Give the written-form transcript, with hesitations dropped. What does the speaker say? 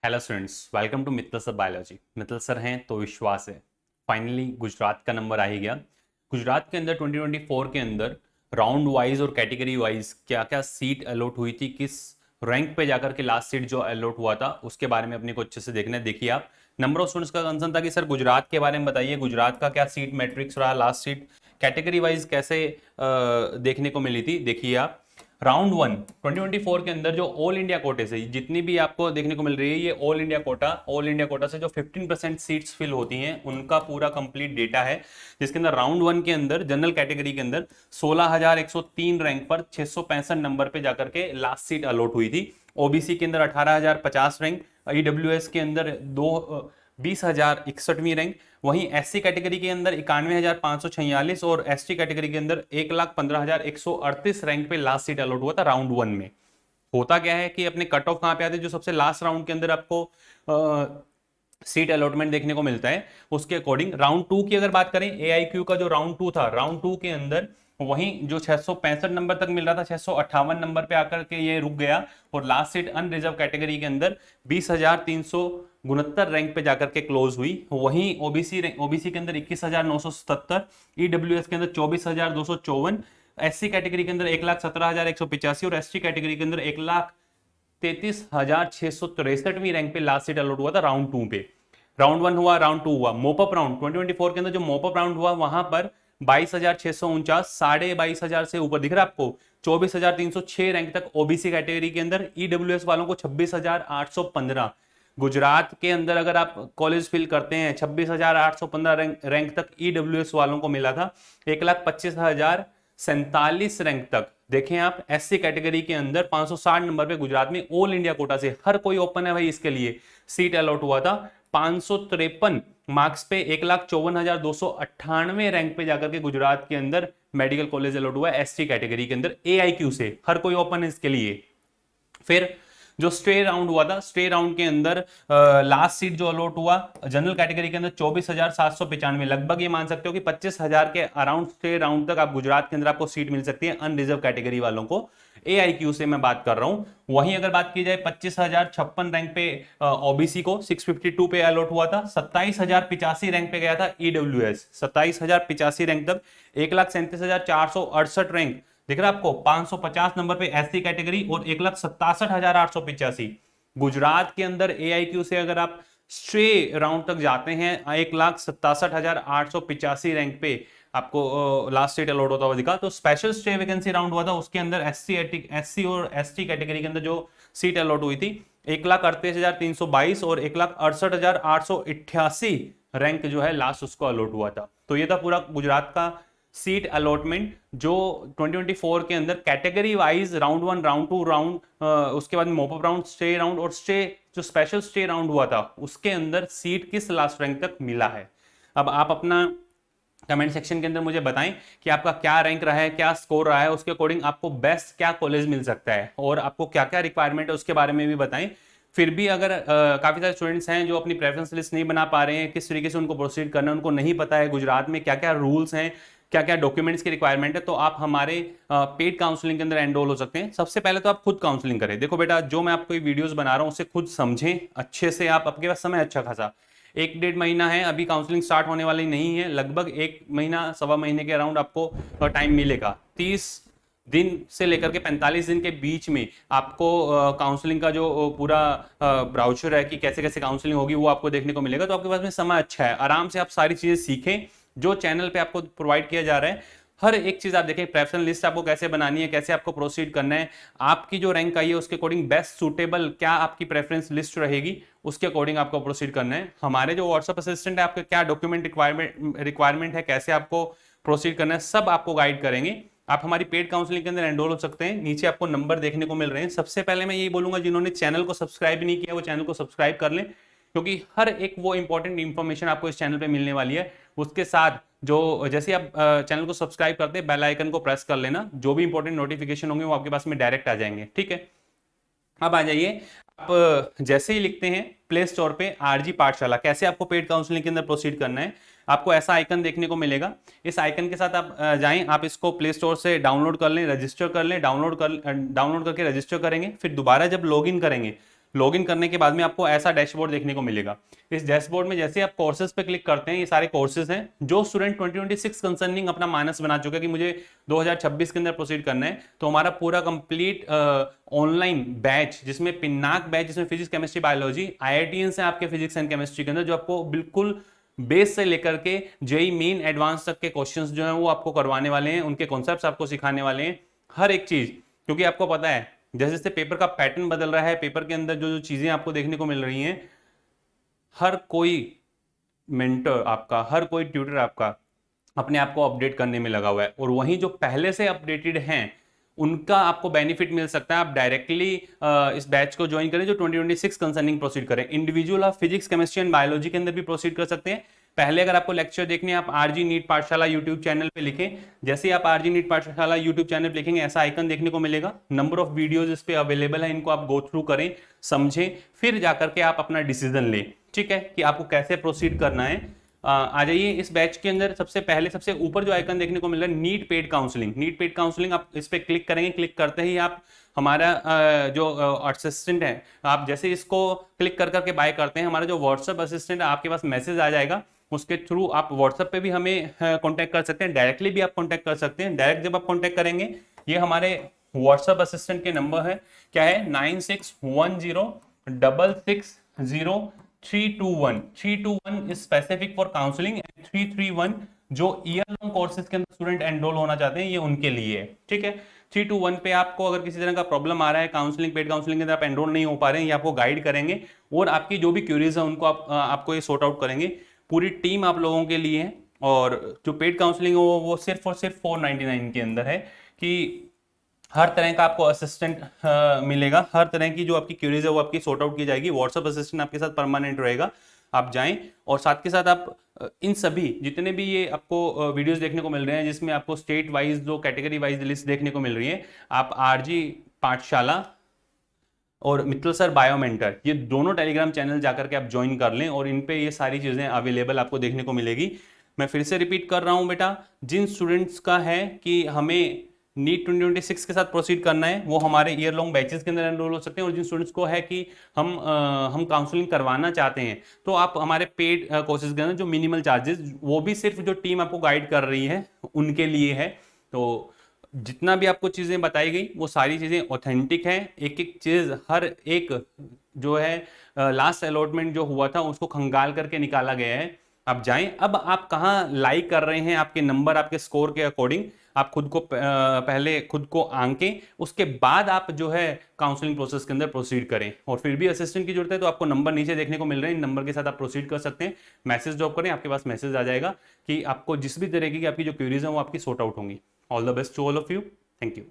Hello students, welcome to Mittal sir biology. Mittal sir हैं तो विश्वास है। फाइनली गुजरात का नंबर आ ही गया। गुजरात के अंदर 2024 के अंदर राउंड वाइज और कैटेगरी वाइज क्या क्या सीट अलॉट हुई थी, किस रैंक पे जाकर के लास्ट सीट जो अलॉट हुआ था उसके बारे में अपने को अच्छे से देखना है। देखिए आप, नंबर ऑफ स्टूडेंट्स का कंसर्न था कि सर गुजरात के बारे में बताइए, गुजरात का क्या सीट मैट्रिक्स रहा, लास्ट सीट कैटेगरी वाइज कैसे देखने को मिली थी। देखिए आप, राउंड 2024 के अंदर जो ऑल इंडिया कोटे से जितनी भी आपको देखने को मिल रही है, ये ऑल इंडिया कोटा से जो 15% सीट्स फिल होती हैं उनका पूरा कंप्लीट डेटा है, जिसके अंदर राउंड 1 के अंदर जनरल कैटेगरी के अंदर 16,103 रैंक पर 665 नंबर पे जाकर के लास्ट सीट अलॉट हुई थी। ओबीसी के अंदर 18,050 रैंक, ईडब्ल्यूएस के अंदर 20,061वीं रैंक, वहीं एससी कैटेगरी के अंदर 91,546 और एसटी कैटेगरी के अंदर 1,15,138 रैंक पे लास्ट सीट अलॉट हुआ था राउंड 1 में। होता क्या है कि अपने कट ऑफ कहां पे आते हैं, जो सबसे लास्ट राउंड के अंदर आपको सीट अलॉटमेंट देखने को मिलता है उसके अकॉर्डिंग। राउंड 2 की अगर बात करें, एआईक्यू का जो राउंड 2 था, राउंड 2 के अंदर वहीं जो 665 नंबर तक मिल रहा था, 658 नंबर पे आकर के ये रुक गया और लास्ट सीट अनरिजर्व कैटेगरी के अंदर 20,369 रैंक पे जाकर के क्लोज हुई। वहीं ओबीसी के अंदर 21,977, ईडब्ल्यूएस के अंदर 24,254, एससी कैटेगरी के अंदर 1,17,185 और एसटी कैटेगरी के अंदर 1,33,663वीं रैंक पे लास्ट सीट अलॉट हुआ था राउंड 2 पे। राउंड 1 हुआ, राउंड 2 हुआ, मोपअप राउंड 2024 के अंदर जो मोपअप राउंड हुआ वहां पर 22,649, 22,500 से ऊपर दिख रहा है आपको, 24,306 रैंक तक ओबीसी कैटेगरी के अंदर, ईडब्ल्यूएस वालों को 26,815। गुजरात के अंदर अगर आप कॉलेज फिल करते हैं 26,815 रैंक तक ईडब्ल्यूएस वालों को मिला था, 1,25,047 रैंक तक। देखें आप, एससी कैटेगरी के अंदर 560 नंबर पे गुजरात में ऑल इंडिया कोटा से हर कोई ओपन है भाई, इसके लिए सीट अलॉट हुआ था। 553 मार्क्स पे 1,54,298 रैंक पे जाकर के गुजरात के अंदर मेडिकल कॉलेज अलॉट हुआ है एसटी कैटेगरी के अंदर, एआईक्यू से हर कोई ओपन है इसके लिए। फिर जो स्टे राउंड हुआ था, स्टे राउंड के अंदर लास्ट सीट जो अलॉट हुआ जनरल कैटेगरी के अंदर 24,795, लगभग ये मान सकते हो कि 25,000 के अराउंड स्टे राउंड तक आप गुजरात के अंदर आपको सीट मिल सकती है अनरिजर्व कैटेगरी वालों को। एआईक्यू से मैं बात कर रहा हूं। वहीं अगर बात की जाए 25,056 रैंक पे ओबीसी को 652 पे अलॉट हुआ था, 27,085 रैंक पे गया था ईडब्ल्यूएस, 27,085 रैंक तक, 1,37,468 रैंक दिख रहा है आपको, 550 नंबर पे एससी कैटेगरी और 1,67,885। गुजरात के अंदर एआईक्यू से अगर आप स्ट्रे राउंड तक जाते हैं 1,67,885 रैंक पे आपको लास्ट सीट अलॉट होता हुआ दिखा। तो स्पेशल स्टे वैकेंसी राउंड हुआ था, उसके अंदर एससी और एसटी कैटेगरी के अंदर जो सीट अलॉट हुई थी 1,38,322 और 1,68,888 रैंक जो है लास्ट उसको अलॉट हुआ था। तो ये था पूरा गुजरात का सीट अलॉटमेंट जो 2024 के अंदर कैटेगरी वाइज राउंड 1, राउंड 2, उसके बाद मोपअप राउंड, स्टे राउंड और स्टे जो स्पेशल स्टे राउंड हुआ था उसके अंदर सीट किस लास्ट रैंक तक मिला है। अब आप अपना कमेंट सेक्शन के अंदर मुझे बताएं कि आपका क्या रैंक रहा है, क्या स्कोर रहा है, उसके अकॉर्डिंग आपको बेस्ट क्या कॉलेज मिल सकता है और आपको क्या क्या रिक्वायरमेंट है उसके बारे में भी बताएं। फिर भी अगर काफी सारे स्टूडेंट्स हैं जो अपनी प्रेफरेंस लिस्ट नहीं बना पा रहे हैं, किस तरीके से उनको प्रोसीड करना है, उनको नहीं पता है गुजरात में क्या क्या रूल्स हैं, क्या क्या डॉक्यूमेंट्स की रिक्वायरमेंट है, तो आप हमारे पेड काउंसलिंग के अंदर एनरोल हो सकते हैं। सबसे पहले तो आप खुद काउंसलिंग करें। देखो बेटा, जो मैं आपको वीडियोस बना रहा हूं उसे खुद समझें अच्छे से। आप आपके पास समय अच्छा खासा 1-1.5 महीना है, अभी काउंसलिंग स्टार्ट होने वाली नहीं है, लगभग 1 महीना सवा महीने के अराउंड आपको टाइम मिलेगा। 30 दिन से लेकर के 45 दिन के बीच में आपको काउंसलिंग का जो पूरा ब्राउचर है कि कैसे कैसे काउंसलिंग होगी वो आपको देखने को मिलेगा। तो आपके पास में समय अच्छा है, आराम से आप सारी चीजें सीखें जो चैनल पे आपको प्रोवाइड किया जा रहा है। हर एक चीज आप देखें, प्रेफरेंस लिस्ट आपको कैसे बनानी है, कैसे आपको प्रोसीड करना है, आपकी जो रैंक आई है उसके अकॉर्डिंग बेस्ट सूटेबल क्या आपकी प्रेफरेंस लिस्ट रहेगी, उसके अकॉर्डिंग आपको प्रोसीड करना है। हमारे जो व्हाट्सएप असिस्टेंट है आपके क्या डॉक्यूमेंट रिक्वायरमेंट है, कैसे आपको प्रोसीड करना है, सब आपको गाइड करेंगे। आप हमारी पेड काउंसलिंग के अंदर एनरोल हो सकते हैं। नीचे आपको नंबर देखने को मिल रहे हैं। सबसे पहले मैं यही बोलूंगा, जिन्होंने चैनल को सब्सक्राइब नहीं किया वो चैनल को सब्सक्राइब कर लें, क्योंकि हर एक वो इंपॉर्टेंट इंफॉर्मेशन आपको इस चैनल पे मिलने वाली है। उसके साथ जो जैसे आप चैनल को सब्सक्राइब करते हैं बेल आइकन को प्रेस कर लेना, जो भी इंपॉर्टेंट नोटिफिकेशन होंगे वो आपके पास में डायरेक्ट आ जाएंगे। ठीक है, अब आ जाइए। आप जैसे ही लिखते हैं प्ले स्टोर पे आरजी पाठशाला, कैसे आपको पेड काउंसलिंग के अंदर प्रोसीड करना है, आपको ऐसा आइकन देखने को मिलेगा। इस आइकन के साथ आप जाएं, आप इसको प्ले स्टोर से डाउनलोड कर लें, रजिस्टर कर लें, डाउनलोड करके रजिस्टर करेंगे। फिर दोबारा जब लॉगिन करेंगे, लॉगिन करने के बाद में आपको ऐसा डैशबोर्ड देखने को मिलेगा। इस डैशबोर्ड में जैसे आप कोर्सेज पे क्लिक करते हैं, ये सारे कोर्सेज हैं जो स्टूडेंट 2026 कंसर्निंग अपना मानस बना चुका है कि मुझे 2026 के अंदर प्रोसीड करना है, तो हमारा पूरा कंप्लीट ऑनलाइन बैच, जिसमें पिनाक बैच, जिसमें फिजिक्स केमिस्ट्री बायोलॉजी IITians हैं आपके फिजिक्स एंड केमिस्ट्री के अंदर, जो आपको बिल्कुल बेस से लेकर के जेई मेन एडवांस तक के क्वेश्चंस जो हैं वो आपको करवाने वाले हैं, उनके कॉन्सेप्ट्स आपको सिखाने वाले हैं, हर एक चीज। क्योंकि आपको पता है जैसे जैसे पेपर का पैटर्न बदल रहा है, पेपर के अंदर जो जो चीजें आपको देखने को मिल रही हैं, हर कोई मेंटर आपका, हर कोई ट्यूटर आपका अपने आप को अपडेट करने में लगा हुआ है, और वहीं जो पहले से अपडेटेड हैं उनका आपको बेनिफिट मिल सकता है। आप डायरेक्टली इस बैच को ज्वाइन करें जो 2026 कंसर्निंग प्रोसीड करें। इंडिविजुअल आप फिजिक्स केमिस्ट्री एंड बायोलॉजी के अंदर भी प्रोसीड कर सकते हैं। पहले अगर आपको लेक्चर देखने हैं, आप आरजी नीट पाठशाला यूट्यूब चैनल पे लिखें। जैसे ही आप आरजी नीट पाठशाला यूट्यूब चैनल पे लिखेंगे, ऐसा आइकन देखने को मिलेगा, नंबर ऑफ वीडियोज इस पे अवेलेबल है, इनको आप गो थ्रू करें, समझें, फिर जाकर के आप अपना डिसीजन लें, ठीक है, कि आपको कैसे प्रोसीड करना है। आ जाइए इस बैच के अंदर। सबसे पहले सबसे ऊपर जो आइकन देखने को मिल रहा है, NEET paid counselling, NEET paid counselling, आप इस पे क्लिक करेंगे। क्लिक करते ही आप हमारा जो असिस्टेंट है, आप जैसे इसको क्लिक कर करके बाय करते हैं, हमारा जो व्हाट्सएप असिस्टेंट है आपके पास मैसेज आ जाएगा, उसके थ्रू आप व्हाट्सएप पे भी हमें कांटेक्ट कर सकते हैं, डायरेक्टली भी आप कांटेक्ट कर सकते हैं। डायरेक्ट जब आप कांटेक्ट करेंगे, ये हमारे व्हाट्सएप असिस्टेंट के नंबर है, क्या है, 9610660321। 321 is specific for counselling, and 331 जो ईयर लॉन्ग कोर्सेज के अंदर स्टूडेंट एनरोल होना चाहते हैं, ये उनके लिए है, ठीक है। 321 पे आपको अगर किसी तरह का प्रॉब्लम आ रहा है काउंसलिंग, पेड काउंसलिंग के अंदर आप एनरोल नहीं हो पा रहे हैं, ये आपको गाइड करेंगे और आपकी जो भी क्यूरीज है उनको आपको ये सॉर्ट आउट करेंगे। पूरी टीम आप लोगों के लिए है, और जो पेड काउंसलिंग है वो सिर्फ और सिर्फ 499 के अंदर है, कि हर तरह का आपको असिस्टेंट मिलेगा, हर तरह की जो आपकी क्यूरीज है वो आपकी सॉर्ट आउट की जाएगी। व्हाट्सएप असिस्टेंट आपके साथ परमानेंट रहेगा, आप जाएं, और साथ के साथ आप इन सभी जितने भी ये आपको वीडियोस देखने को मिल रहे हैं, जिसमें आपको स्टेट वाइज जो कैटेगरी वाइज लिस्ट देखने को मिल रही है, आप आरजी पाठशाला और मित्तल सर बायोमेंटर, ये दोनों टेलीग्राम चैनल जाकर के आप ज्वाइन कर लें, और इन पे ये सारी चीज़ें अवेलेबल आपको देखने को मिलेगी। मैं फिर से रिपीट कर रहा हूँ बेटा, जिन स्टूडेंट्स का है कि हमें नीट 2026 के साथ प्रोसीड करना है, वो हमारे ईयर लॉन्ग बैचेस के अंदर एनरोल हो सकते हैं, और जिन स्टूडेंट्स को है कि हम काउंसलिंग करवाना चाहते हैं, तो आप हमारे पेड कोर्सेज के अंदर जो मिनिमल चार्जेस, वो भी सिर्फ जो टीम आपको गाइड कर रही है उनके लिए है। तो जितना भी आपको चीज़ें बताई गई वो सारी चीज़ें ऑथेंटिक हैं, एक एक चीज़, हर एक जो है लास्ट अलॉटमेंट जो हुआ था उसको खंगाल करके निकाला गया है। आप जाएं, अब आप कहाँ लाइक कर रहे हैं, आपके नंबर, आपके स्कोर के अकॉर्डिंग आप खुद को पहले खुद को आंकें, उसके बाद आप जो है काउंसलिंग प्रोसेस के अंदर प्रोसीड करें। और फिर भी असिस्टेंट की जरूरत है तो आपको नंबर नीचे देखने को मिल रहे हैं, इन नंबर के साथ आप प्रोसीड कर सकते हैं। मैसेज ड्रॉप करें, आपके पास मैसेज आ जाएगा कि आपको जिस भी तरीके की आपकी जो क्वेरीज हैं वो आपकी सॉर्ट आउट होंगी। All the best to all of you, thank you.